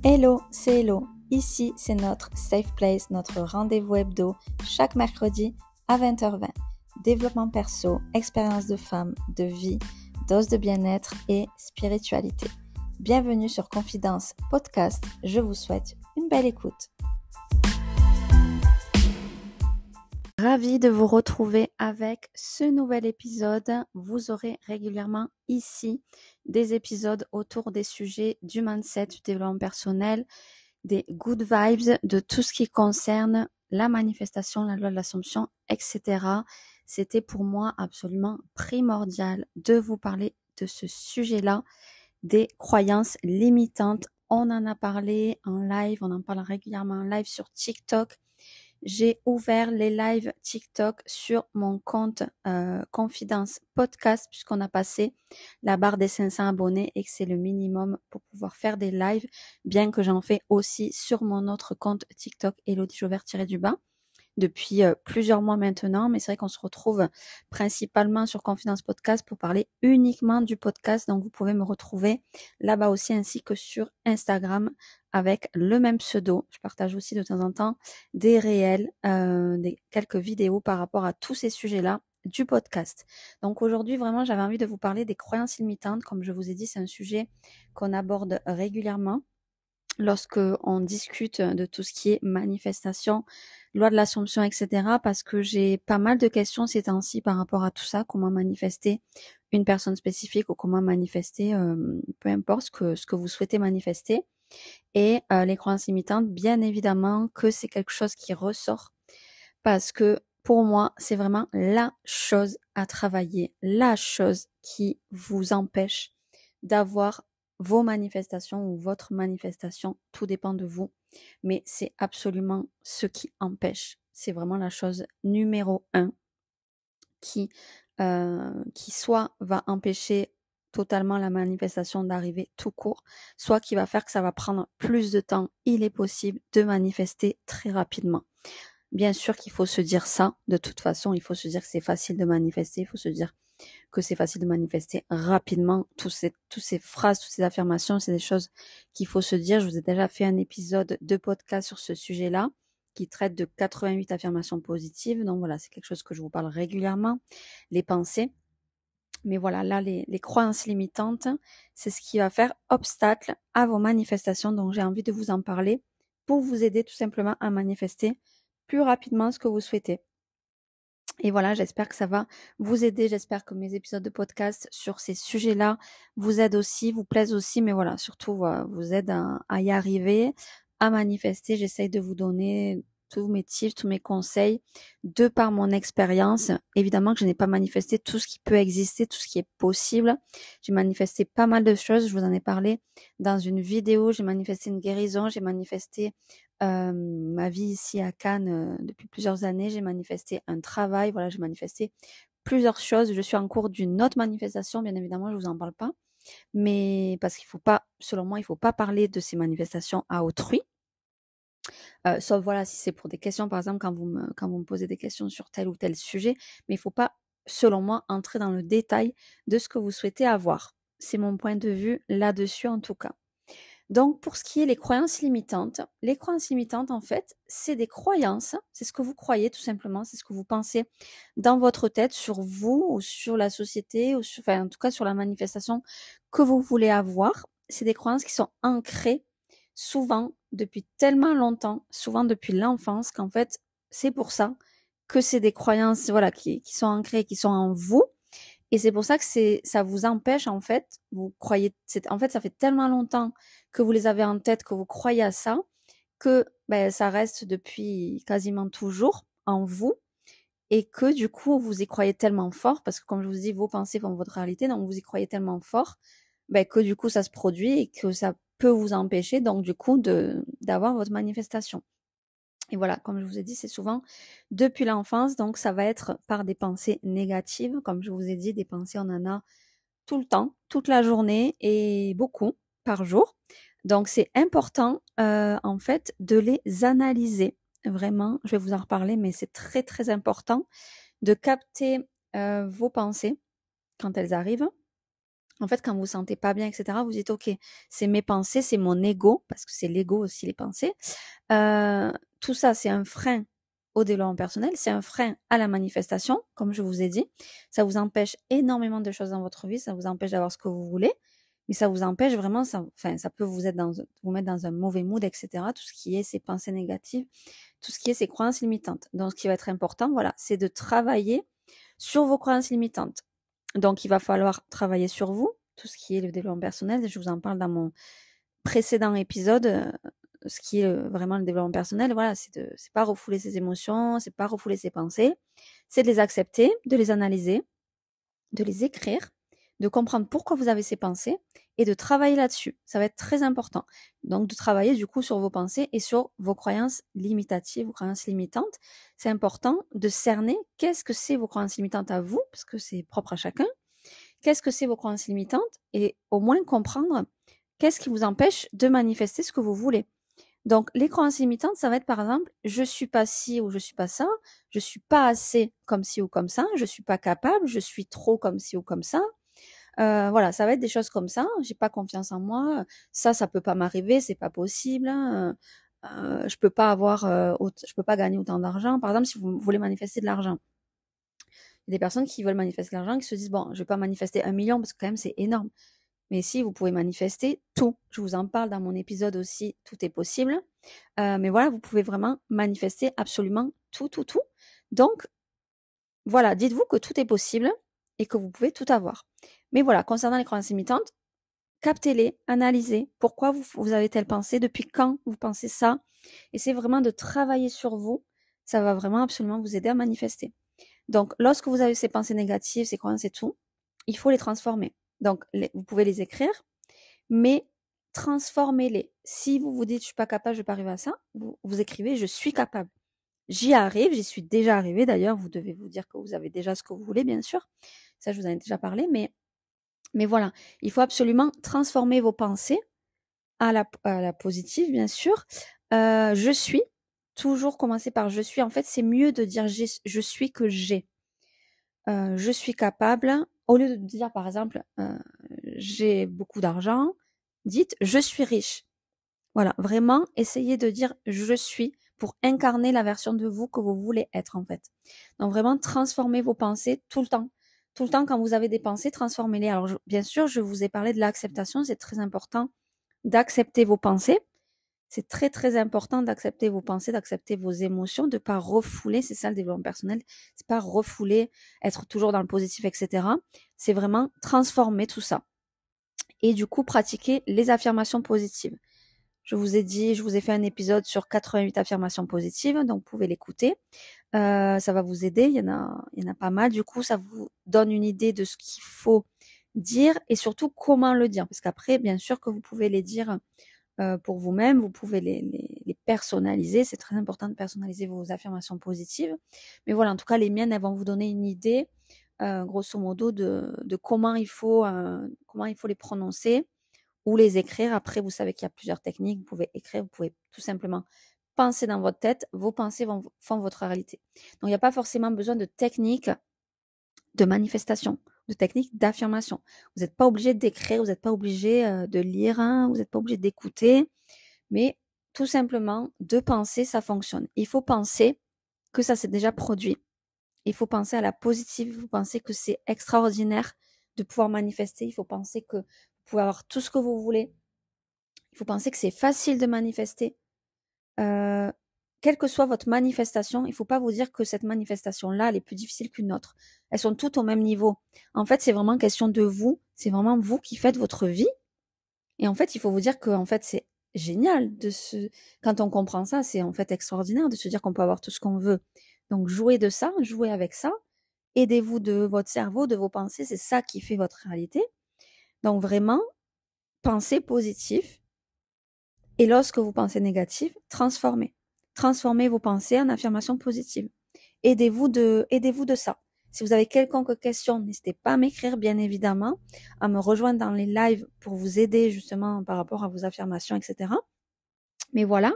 Hello, c'est Hello. Ici, c'est notre safe place, notre rendez-vous hebdo, chaque mercredi à 20h20. Développement perso, expérience de femme, de vie, dose de bien-être et spiritualité. Bienvenue sur Confidence Podcast. Je vous souhaite une belle écoute. Ravie de vous retrouver avec ce nouvel épisode. Vous aurez régulièrement ici des épisodes autour des sujets du mindset, du développement personnel, des good vibes, de tout ce qui concerne la manifestation, la loi de l'Assomption, etc. C'était pour moi absolument primordial de vous parler de ce sujet-là, des croyances limitantes. On en a parlé en live, on en parle régulièrement en live sur TikTok. J'ai ouvert les lives TikTok sur mon compte Confidence Podcast puisqu'on a passé la barre des 500 abonnés et que c'est le minimum pour pouvoir faire des lives, bien que j'en fais aussi sur mon autre compte TikTok Elodie Jauvert-du-bas depuis plusieurs mois maintenant, mais c'est vrai qu'on se retrouve principalement sur Confidence Podcast pour parler uniquement du podcast, donc vous pouvez me retrouver là-bas aussi ainsi que sur Instagram avec le même pseudo. Je partage aussi de temps en temps des réels, quelques vidéos par rapport à tous ces sujets-là du podcast. Donc aujourd'hui, vraiment, j'avais envie de vous parler des croyances limitantes. Comme je vous ai dit, c'est un sujet qu'on aborde régulièrement lorsque on discute de tout ce qui est manifestation, loi de l'Assomption, etc. Parce que j'ai pas mal de questions ces temps-ci par rapport à tout ça, comment manifester une personne spécifique ou comment manifester, peu importe ce que vous souhaitez manifester. Et les croyances limitantes, bien évidemment que c'est quelque chose qui ressort parce que pour moi, c'est vraiment la chose à travailler, la chose qui vous empêche d'avoir vos manifestations ou votre manifestation, tout dépend de vous, mais c'est absolument ce qui empêche. C'est vraiment la chose numéro 1 qui soit va empêcher totalement la manifestation d'arriver tout court, soit qui va faire que ça va prendre plus de temps. Il est possible de manifester très rapidement. Bien sûr qu'il faut se dire ça, de toute façon, il faut se dire que c'est facile de manifester, il faut se dire que c'est facile de manifester rapidement. Toutes ces phrases, toutes ces affirmations, c'est des choses qu'il faut se dire. Je vous ai déjà fait un épisode de podcast sur ce sujet-là qui traite de 88 affirmations positives. Donc voilà, c'est quelque chose que je vous parle régulièrement. Les pensées. Mais voilà, là, les croyances limitantes, c'est ce qui va faire obstacle à vos manifestations. Donc j'ai envie de vous en parler pour vous aider tout simplement à manifester plus rapidement ce que vous souhaitez. Et voilà, j'espère que ça va vous aider. J'espère que mes épisodes de podcast sur ces sujets-là vous aident aussi, vous plaisent aussi. Mais voilà, surtout, vous aident à y arriver, à manifester. J'essaye de vous donner tous mes tips, tous mes conseils de par mon expérience. Évidemment que je n'ai pas manifesté tout ce qui peut exister, tout ce qui est possible. J'ai manifesté pas mal de choses. Je vous en ai parlé dans une vidéo. J'ai manifesté une guérison. J'ai manifesté ma vie ici à Cannes depuis plusieurs années. J'ai manifesté un travail. Voilà, j'ai manifesté plusieurs choses. Je suis en cours d'une autre manifestation. Bien évidemment, je vous en parle pas. Mais parce qu'il faut pas, selon moi, il faut pas parler de ces manifestations à autrui. Sauf voilà, si c'est pour des questions, par exemple, quand vous me posez des questions sur tel ou tel sujet, mais il faut pas, selon moi, entrer dans le détail de ce que vous souhaitez avoir. C'est mon point de vue là-dessus, en tout cas. Donc, pour ce qui est les croyances limitantes, en fait, c'est des croyances, c'est ce que vous croyez tout simplement, c'est ce que vous pensez dans votre tête sur vous ou sur la société, ou sur, enfin, en tout cas sur la manifestation que vous voulez avoir. C'est des croyances qui sont ancrées souvent depuis tellement longtemps, souvent depuis l'enfance, qu'en fait, c'est pour ça que c'est des croyances, voilà, qui sont ancrées, qui sont en vous. Et c'est pour ça que ça vous empêche, en fait, vous croyez, en fait, ça fait tellement longtemps que vous les avez en tête, que vous croyez à ça, que ben, ça reste depuis quasiment toujours en vous, et que du coup, vous y croyez tellement fort, parce que comme je vous dis, vos pensées font votre réalité, donc vous y croyez tellement fort, ben, que du coup, ça se produit et que ça peut vous empêcher, donc du coup, d'avoir votre manifestation. Et voilà, comme je vous ai dit, c'est souvent depuis l'enfance, donc ça va être par des pensées négatives. Comme je vous ai dit, des pensées, on en a tout le temps, toute la journée et beaucoup par jour. Donc c'est important en fait de les analyser. Vraiment, je vais vous en reparler, mais c'est très très important de capter vos pensées quand elles arrivent, En fait, quand vous vous sentez pas bien, etc., vous dites: «OK, c'est mes pensées, c'est mon ego», parce que c'est l'ego aussi les pensées. Tout ça, c'est un frein au développement personnel, c'est un frein à la manifestation, comme je vous ai dit. Ça vous empêche énormément de choses dans votre vie, ça vous empêche d'avoir ce que vous voulez, mais ça vous empêche vraiment, ça peut vous mettre dans un mauvais mood, etc. Tout ce qui est ces pensées négatives, tout ce qui est ces croyances limitantes. Donc, ce qui va être important, voilà, c'est de travailler sur vos croyances limitantes. Donc, il va falloir travailler sur vous, tout ce qui est le développement personnel. Je vous en parle dans mon précédent épisode. Ce qui est vraiment le développement personnel, voilà, c'est pas refouler ses émotions, c'est pas refouler ses pensées, c'est de les accepter, de les analyser, de les écrire, de comprendre pourquoi vous avez ces pensées et de travailler là-dessus. Ça va être très important. Donc, de travailler du coup sur vos pensées et sur vos croyances limitatives, vos croyances limitantes. C'est important de cerner qu'est-ce que c'est vos croyances limitantes à vous, parce que c'est propre à chacun. Qu'est-ce que c'est vos croyances limitantes et au moins comprendre qu'est-ce qui vous empêche de manifester ce que vous voulez. Donc, les croyances limitantes, ça va être par exemple, je suis pas ci ou je suis pas ça, je suis pas assez comme ci ou comme ça, je suis pas capable, je suis trop comme ci ou comme ça. Voilà, ça va être des choses comme ça. J'ai pas confiance en moi. Ça peut pas m'arriver, c'est pas possible. Je peux pas avoir, je peux pas gagner autant d'argent. Par exemple, si vous voulez manifester de l'argent, il y a des personnes qui veulent manifester de l'argent, qui se disent bon, je vais pas manifester 1 million parce que quand même c'est énorme. Mais si vous pouvez manifester tout, je vous en parle dans mon épisode aussi, tout est possible. Mais voilà, vous pouvez vraiment manifester absolument tout, tout, tout. Donc, voilà, dites-vous que tout est possible et que vous pouvez tout avoir. Mais voilà, concernant les croyances limitantes, captez-les, analysez pourquoi vous avez telle pensée, depuis quand vous pensez ça. Essayez vraiment de travailler sur vous. Ça va vraiment absolument vous aider à manifester. Donc, lorsque vous avez ces pensées négatives, ces croyances et tout, il faut les transformer. Donc, vous pouvez les écrire, mais transformez-les. Si vous vous dites, je suis pas capable, je vais pas arriver à ça, vous écrivez, je suis capable. J'y arrive, j'y suis déjà arrivé. D'ailleurs, vous devez vous dire que vous avez déjà ce que vous voulez, bien sûr. Ça, je vous en ai déjà parlé, mais voilà. Il faut absolument transformer vos pensées à la positive, bien sûr. Je suis. Toujours commencer par je suis. En fait, c'est mieux de dire je suis que j'ai. Je suis capable. Au lieu de dire, par exemple, j'ai beaucoup d'argent, dites je suis riche. Voilà, vraiment, essayez de dire je suis pour incarner la version de vous que vous voulez être en fait. Donc vraiment, transformez vos pensées tout le temps. Tout le temps, quand vous avez des pensées, transformez-les. Alors, bien sûr, je vous ai parlé de l'acceptation, c'est très important d'accepter vos pensées. C'est très, très important d'accepter vos pensées, d'accepter vos émotions, de pas refouler, c'est ça le développement personnel, c'est pas refouler, être toujours dans le positif, etc. C'est vraiment transformer tout ça. Et du coup, pratiquer les affirmations positives. Je vous ai dit, je vous ai fait un épisode sur 88 affirmations positives, donc vous pouvez l'écouter. Ça va vous aider, il y en a pas mal. Du coup, ça vous donne une idée de ce qu'il faut dire et surtout comment le dire. Parce qu'après, bien sûr que vous pouvez les dire pour vous-même, vous pouvez les personnaliser. C'est très important de personnaliser vos affirmations positives. Mais voilà, en tout cas, les miennes, elles vont vous donner une idée, grosso modo, de comment il faut les prononcer ou les écrire. Après, vous savez qu'il y a plusieurs techniques. Vous pouvez écrire, vous pouvez tout simplement penser dans votre tête. Vos pensées font votre réalité. Donc, il n'y a pas forcément besoin de technique de manifestation, de technique d'affirmation. Vous n'êtes pas obligé d'écrire, vous n'êtes pas obligé de lire, hein, vous n'êtes pas obligé d'écouter, mais tout simplement de penser, ça fonctionne. Il faut penser que ça s'est déjà produit. Il faut penser à la positive, il faut penser que c'est extraordinaire de pouvoir manifester, il faut penser que vous pouvez avoir tout ce que vous voulez, il faut penser que c'est facile de manifester. Quelle que soit votre manifestation, il ne faut pas vous dire que cette manifestation-là, elle est plus difficile qu'une autre. Elles sont toutes au même niveau. En fait, c'est vraiment question de vous. C'est vraiment vous qui faites votre vie. Et en fait, il faut vous dire que en fait, c'est génial quand on comprend ça, c'est en fait extraordinaire de se dire qu'on peut avoir tout ce qu'on veut. Donc, jouez de ça, jouez avec ça. Aidez-vous de votre cerveau, de vos pensées. C'est ça qui fait votre réalité. Donc, vraiment, pensez positif. Et lorsque vous pensez négatif, transformez. Transformez vos pensées en affirmations positives. Aidez-vous de ça. Si vous avez quelconque question, n'hésitez pas à m'écrire, bien évidemment, à me rejoindre dans les lives pour vous aider justement par rapport à vos affirmations, etc. Mais voilà,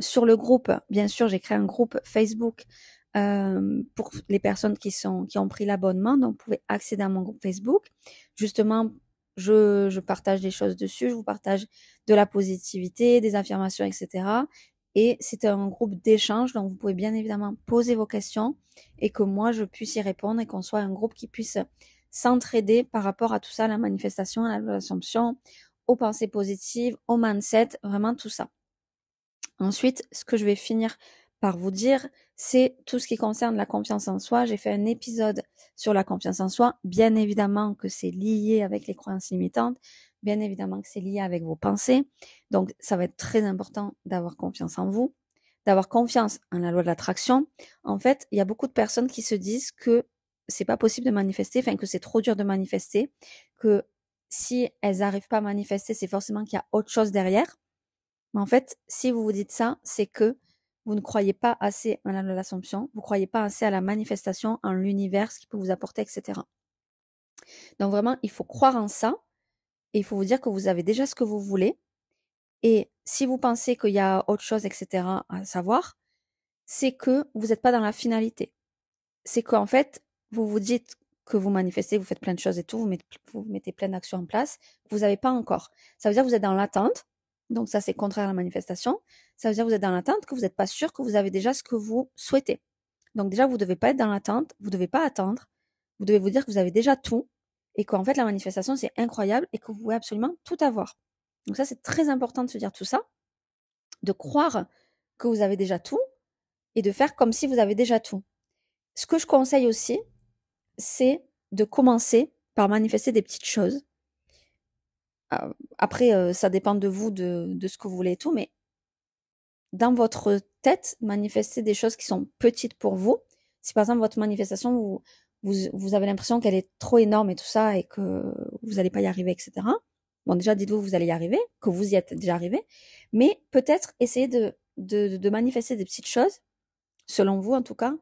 sur le groupe, bien sûr, j'ai créé un groupe Facebook pour les personnes qui ont pris l'abonnement. Donc, vous pouvez accéder à mon groupe Facebook. Justement, je partage des choses dessus, je vous partage de la positivité, des affirmations, etc. Et c'est un groupe d'échange, donc vous pouvez bien évidemment poser vos questions et que moi, je puisse y répondre et qu'on soit un groupe qui puisse s'entraider par rapport à tout ça, à la manifestation, à l'assomption, aux pensées positives, au mindset, vraiment tout ça. Ensuite, ce que je vais finir par vous dire, c'est tout ce qui concerne la confiance en soi. J'ai fait un épisode sur la confiance en soi. Bien évidemment que c'est lié avec les croyances limitantes. Bien évidemment que c'est lié avec vos pensées. Donc, ça va être très important d'avoir confiance en vous, d'avoir confiance en la loi de l'attraction. En fait, il y a beaucoup de personnes qui se disent que c'est pas possible de manifester, enfin que c'est trop dur de manifester, que si elles n'arrivent pas à manifester, c'est forcément qu'il y a autre chose derrière. Mais en fait, si vous vous dites ça, c'est que vous ne croyez pas assez en l'Assomption, vous ne croyez pas assez à la manifestation, en l'univers, ce qu'il peut vous apporter, etc. Donc vraiment, il faut croire en ça et il faut vous dire que vous avez déjà ce que vous voulez. Et si vous pensez qu'il y a autre chose, etc. à savoir, c'est que vous n'êtes pas dans la finalité. C'est qu'en fait, vous vous dites que vous manifestez, vous faites plein de choses et tout, vous mettez plein d'actions en place, vous n'avez pas encore. Ça veut dire que vous êtes dans l'attente. Donc ça, c'est contraire à la manifestation. Ça veut dire que vous êtes dans l'attente, que vous n'êtes pas sûr que vous avez déjà ce que vous souhaitez. Donc déjà, vous ne devez pas être dans l'attente, vous ne devez pas attendre. Vous devez vous dire que vous avez déjà tout et qu'en fait, la manifestation, c'est incroyable et que vous pouvez absolument tout avoir. Donc ça, c'est très important de se dire tout ça, de croire que vous avez déjà tout et de faire comme si vous avez déjà tout. Ce que je conseille aussi, c'est de commencer par manifester des petites choses. Après, ça dépend de vous, de ce que vous voulez et tout, mais dans votre tête, manifester des choses qui sont petites pour vous. Si par exemple votre manifestation, vous avez l'impression qu'elle est trop énorme et tout ça et que vous n'allez pas y arriver, etc. Bon, déjà, dites-vous que vous allez y arriver, que vous y êtes déjà arrivé, mais peut-être essayez de manifester des petites choses, selon vous en tout cas.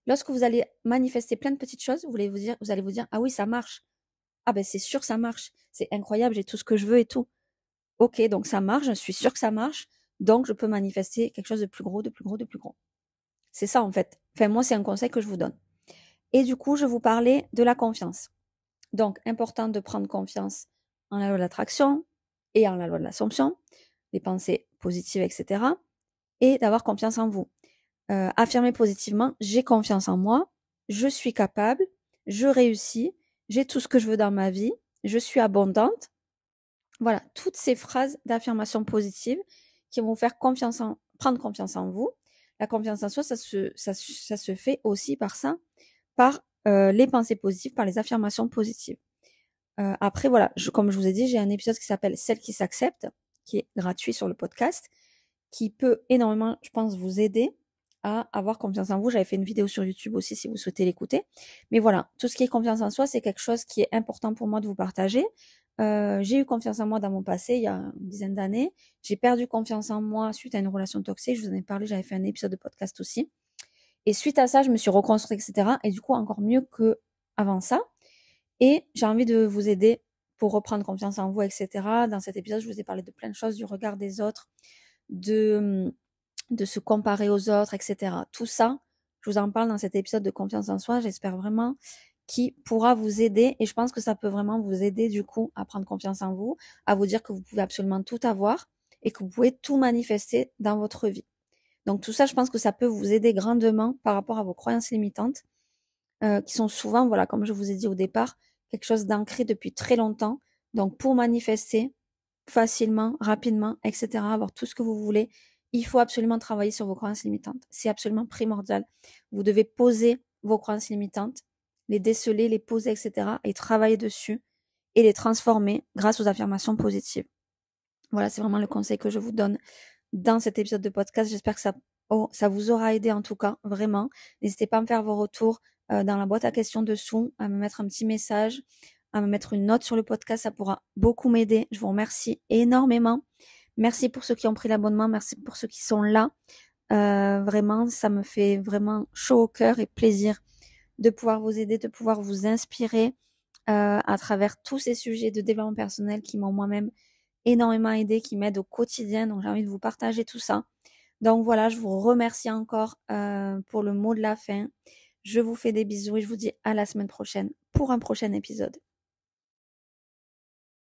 Lorsque vous allez manifester plein de petites choses, vous allez vous dire, ah oui, ça marche. Ah ben c'est sûr, ça marche. C'est incroyable, j'ai tout ce que je veux et tout. Ok, donc ça marche, je suis sûre que ça marche. Donc je peux manifester quelque chose de plus gros, de plus gros, de plus gros. C'est ça en fait. Enfin, moi, c'est un conseil que je vous donne. Et du coup, je vous parlais de la confiance. Donc, important de prendre confiance en la loi de l'attraction et en la loi de l'assomption, les pensées positives, etc. Et d'avoir confiance en vous. Affirmer positivement, j'ai confiance en moi, je suis capable, je réussis, j'ai tout ce que je veux dans ma vie, je suis abondante. Voilà, toutes ces phrases d'affirmation positive qui vont vous faire prendre confiance en vous. La confiance en soi, ça se fait aussi par ça, par les pensées positives, par les affirmations positives. Après, voilà, comme je vous ai dit, j'ai un épisode qui s'appelle Celle qui s'accepte, qui est gratuit sur le podcast, qui peut énormément, je pense, vous aider à avoir confiance en vous. J'avais fait une vidéo sur YouTube aussi si vous souhaitez l'écouter. Mais voilà, tout ce qui est confiance en soi, c'est quelque chose qui est important pour moi de vous partager. J'ai eu confiance en moi dans mon passé, il y a une dizaine d'années. J'ai perdu confiance en moi suite à une relation toxique. Je vous en ai parlé, j'avais fait un épisode de podcast aussi. Et suite à ça, je me suis reconstruite, etc. Et du coup, encore mieux que avant ça. Et j'ai envie de vous aider pour reprendre confiance en vous, etc. Dans cet épisode, je vous ai parlé de plein de choses, du regard des autres, de se comparer aux autres, etc. Tout ça, je vous en parle dans cet épisode de confiance en soi. J'espère vraiment qu'il pourra vous aider et je pense que ça peut vraiment vous aider du coup à prendre confiance en vous, à vous dire que vous pouvez absolument tout avoir et que vous pouvez tout manifester dans votre vie. Donc tout ça, je pense que ça peut vous aider grandement par rapport à vos croyances limitantes qui sont souvent, voilà, comme je vous ai dit au départ, quelque chose d'ancré depuis très longtemps. Donc pour manifester facilement, rapidement, etc., avoir tout ce que vous voulez, il faut absolument travailler sur vos croyances limitantes. C'est absolument primordial. Vous devez poser vos croyances limitantes, les déceler, les poser, etc., et travailler dessus et les transformer grâce aux affirmations positives. Voilà, c'est vraiment le conseil que je vous donne dans cet épisode de podcast. J'espère que ça vous aura aidé en tout cas, vraiment. N'hésitez pas à me faire vos retours dans la boîte à questions dessous, à me mettre un petit message, à me mettre une note sur le podcast. Ça pourra beaucoup m'aider. Je vous remercie énormément. Merci pour ceux qui ont pris l'abonnement. Merci pour ceux qui sont là. Vraiment, ça me fait vraiment chaud au cœur et plaisir de pouvoir vous aider, de pouvoir vous inspirer à travers tous ces sujets de développement personnel qui m'ont moi-même énormément aidé, qui m'aident au quotidien. Donc j'ai envie de vous partager tout ça. Donc voilà, je vous remercie encore pour le mot de la fin. Je vous fais des bisous et je vous dis à la semaine prochaine pour un prochain épisode.